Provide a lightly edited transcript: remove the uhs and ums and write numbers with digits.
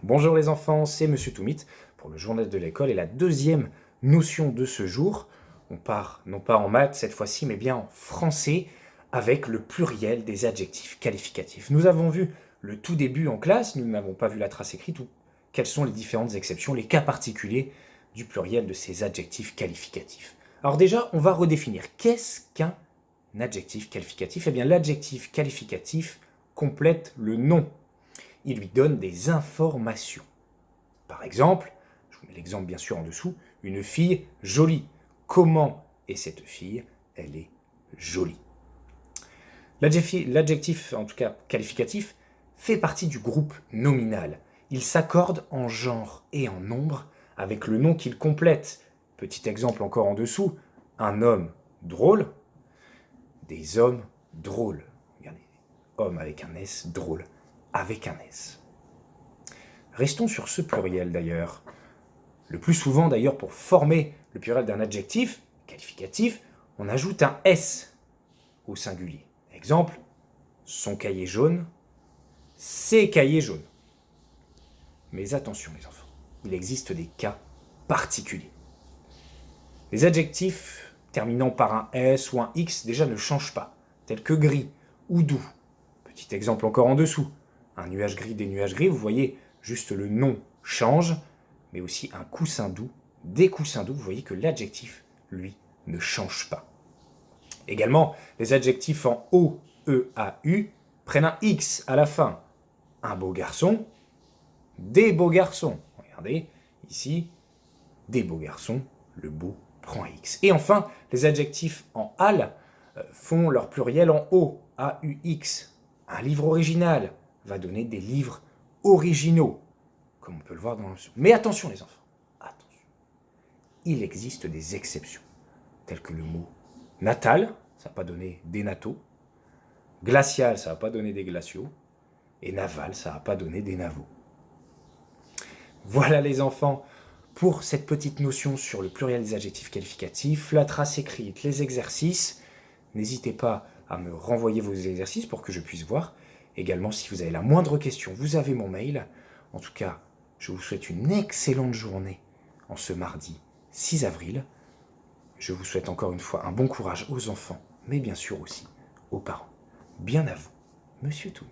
Bonjour les enfants, c'est Monsieur Toumit pour le journal de l'école et la deuxième notion de ce jour. On part non pas en maths cette fois-ci, mais bien en français avec le pluriel des adjectifs qualificatifs. Nous avons vu le tout début en classe, nous n'avons pas vu la trace écrite ou quelles sont les différentes exceptions, les cas particuliers du pluriel de ces adjectifs qualificatifs. Alors déjà, on va redéfinir. Qu'est-ce qu'un adjectif qualificatif? Eh bien, l'adjectif qualificatif complète le nom. Il lui donne des informations. Par exemple, je vous mets l'exemple bien sûr en dessous, une fille jolie. Comment est cette fille? Elle est jolie. L'adjectif, en tout cas qualificatif, fait partie du groupe nominal. Il s'accorde en genre et en nombre avec le nom qu'il complète. Petit exemple encore en dessous, un homme drôle, des hommes drôles. Regardez, homme avec un S, drôle avec un S. Restons sur ce pluriel d'ailleurs. Le plus souvent d'ailleurs pour former le pluriel d'un adjectif qualificatif, on ajoute un S au singulier. Exemple, son cahier jaune, ses cahiers jaunes. Mais attention les enfants, il existe des cas particuliers. Les adjectifs terminant par un S ou un X déjà ne changent pas, tels que gris ou doux. Petit exemple encore en dessous, un nuage gris, des nuages gris, vous voyez, juste le nom change, mais aussi un coussin doux, des coussins doux, vous voyez que l'adjectif, lui, ne change pas. Également, les adjectifs en O, E, A, U prennent un X à la fin. Un beau garçon, des beaux garçons. Regardez, ici, des beaux garçons, le beau prend X. Et enfin, les adjectifs en AL font leur pluriel en O, A, U, X. Un livre original va donner des livres originaux, comme on peut le voir dans le son. Mais attention les enfants, attention. Il existe des exceptions, telles que le mot natal, ça va pas donner des natos, glacial, ça va pas donner des glaciaux, et naval, ça va pas donner des navaux. Voilà les enfants, pour cette petite notion sur le pluriel des adjectifs qualificatifs, la trace écrite, les exercices. N'hésitez pas à me renvoyer vos exercices pour que je puisse voir. Également, si vous avez la moindre question, vous avez mon mail. En tout cas, je vous souhaite une excellente journée en ce mardi 6 avril. Je vous souhaite encore une fois un bon courage aux enfants, mais bien sûr aussi aux parents. Bien à vous, Monsieur Toumit.